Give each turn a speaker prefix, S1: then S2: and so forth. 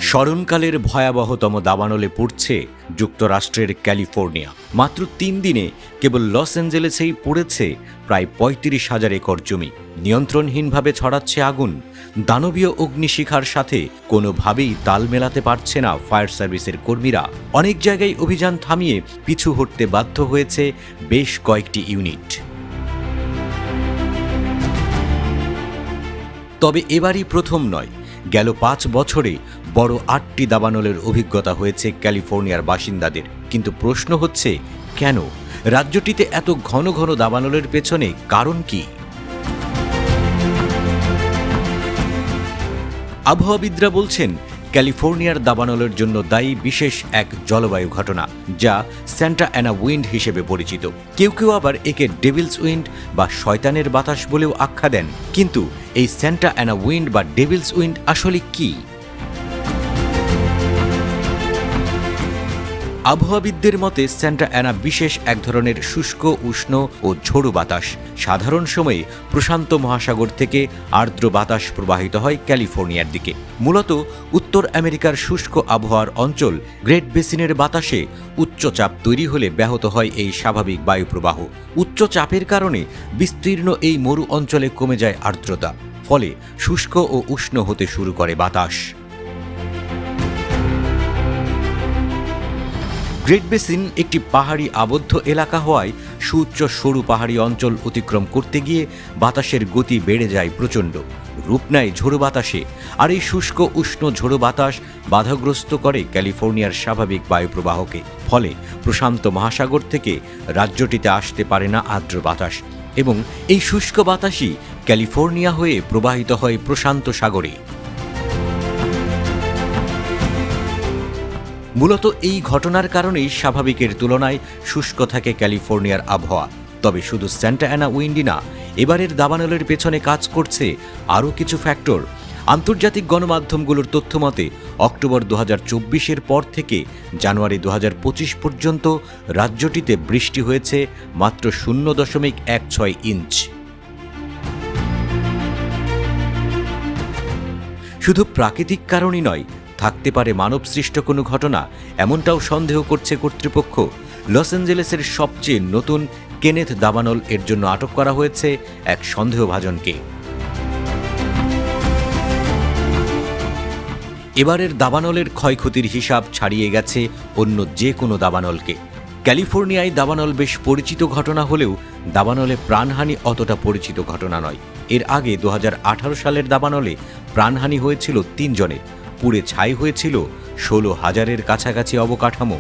S1: স্মরণকালের ভয়াবহতম দাবানলে পড়ছে যুক্তরাষ্ট্রের ক্যালিফোর্নিয়া। মাত্র ৩ দিনে কেবল লস অ্যাঞ্জেলেসেই পড়েছে প্রায় ৩৫,০০০ একর জমি। নিয়ন্ত্রণহীনভাবে ছড়াচ্ছে আগুন। দানবীয় অগ্নিশিখার সাথে কোনোভাবেই তাল মেলাতে পারছে না ফায়ার সার্ভিসের কর্মীরা। অনেক জায়গায় অভিযান থামিয়ে পিছু হটতে বাধ্য হয়েছে বেশ কয়েকটি ইউনিট। তবে এবারই প্রথম নয়, গেল ৫ বছরে বড় ৮টি দাবানলের অভিজ্ঞতা হয়েছে ক্যালিফোর্নিয়ার বাসিন্দাদের। কিন্তু প্রশ্ন হচ্ছে, কেন রাজ্যটিতে এত ঘন ঘন দাবানলের পেছনে কারণ কি? আবহাওয়াবিদরা বলছেন, ক্যালিফোর্নিয়ার দাবানলের জন্য দায়ী বিশেষ এক জলবায়ু ঘটনা, যা স্যান্টা অ্যানা উইন্ড হিসেবে পরিচিত। কেউ কেউ আবার একে ডেভিলস উইন্ড বা শয়তানের বাতাস বলেও আখ্যা দেন। কিন্তু এই স্যান্টা অ্যানা উইন্ড বা ডেভিলস উইন্ড আসলে কি? আবহাওয়াবিদদের মতে স্যান্টা অ্যানা বিশেষ এক ধরনের শুষ্ক, উষ্ণ ও ঝোড়ো বাতাস। সাধারণ সময়ে প্রশান্ত মহাসাগর থেকে আর্দ্র বাতাস প্রবাহিত হয় ক্যালিফোর্নিয়ার দিকে। মূলত উত্তর আমেরিকার শুষ্ক আবহাওয়ার অঞ্চল গ্রেট বেসিনের বাতাসে উচ্চচাপ তৈরি হলে ব্যাহত হয় এই স্বাভাবিক বায়ুপ্রবাহ। উচ্চ চাপের কারণে বিস্তীর্ণ এই মরু অঞ্চলে কমে যায় আর্দ্রতা, ফলে শুষ্ক ও উষ্ণ হতে শুরু করে বাতাস। গ্রেট বেসিন একটি পাহাড়ি আবদ্ধ এলাকা হওয়ায় সুউচ্চ সরু পাহাড়ি অঞ্চল অতিক্রম করতে গিয়ে বাতাসের গতি বেড়ে যায় প্রচণ্ড, রূপ নেয় ঝোড়ো বাতাসে। আর এই শুষ্ক উষ্ণ ঝোড়ো বাতাস বাধাগ্রস্ত করে ক্যালিফোর্নিয়ার স্বাভাবিক বায়ুপ্রবাহকে। ফলে প্রশান্ত মহাসাগর থেকে রাজ্যটিতে আসতে পারে না আর্দ্র বাতাস, এবং এই শুষ্ক বাতাসই ক্যালিফোর্নিয়া হয়ে প্রবাহিত হয় প্রশান্ত সাগরে। মূলত এই ঘটনার কারণেই স্বাভাবিকের তুলনায় শুষ্ক থাকে ক্যালিফোর্নিয়ার আবহাওয়া। তবে শুধু স্যান্টা অ্যানা উইন্ডই না, এবারের দাবানলের পেছনে কাজ করছে আরও কিছু ফ্যাক্টর। আন্তর্জাতিক গণমাধ্যমগুলোর তথ্যমতে অক্টোবর ২০২৪-এর পর থেকে জানুয়ারি ২০২৫ পর্যন্ত রাজ্যটিতে বৃষ্টি হয়েছে মাত্র ০.১৬ ইঞ্চ। শুধু প্রাকৃতিক কারণই নয়, থাকতে পারে মানবসৃষ্ট কোনো ঘটনা, এমনটাও সন্দেহ করছে কর্তৃপক্ষ। লস অ্যাঞ্জেলেসের সবচেয়ে নতুন কেনেথ দাবানল এর জন্য আটক করা হয়েছে এক সন্দেহভাজনকে। এবারের দাবানলের ক্ষয়ক্ষতির হিসাব ছাড়িয়ে গেছে অন্য যে কোনো দাবানলকে। ক্যালিফোর্নিয়ায় দাবানল বেশ পরিচিত ঘটনা হলেও দাবানলে প্রাণহানি অতটা পরিচিত ঘটনা নয়। এর আগে ২০১৮ সালের দাবানলে প্রাণহানি হয়েছিল ৩ জনের, পুড়ে ছাই হয়েছিল ১৬,০০০-এর কাছাকাছি অবকাঠামো।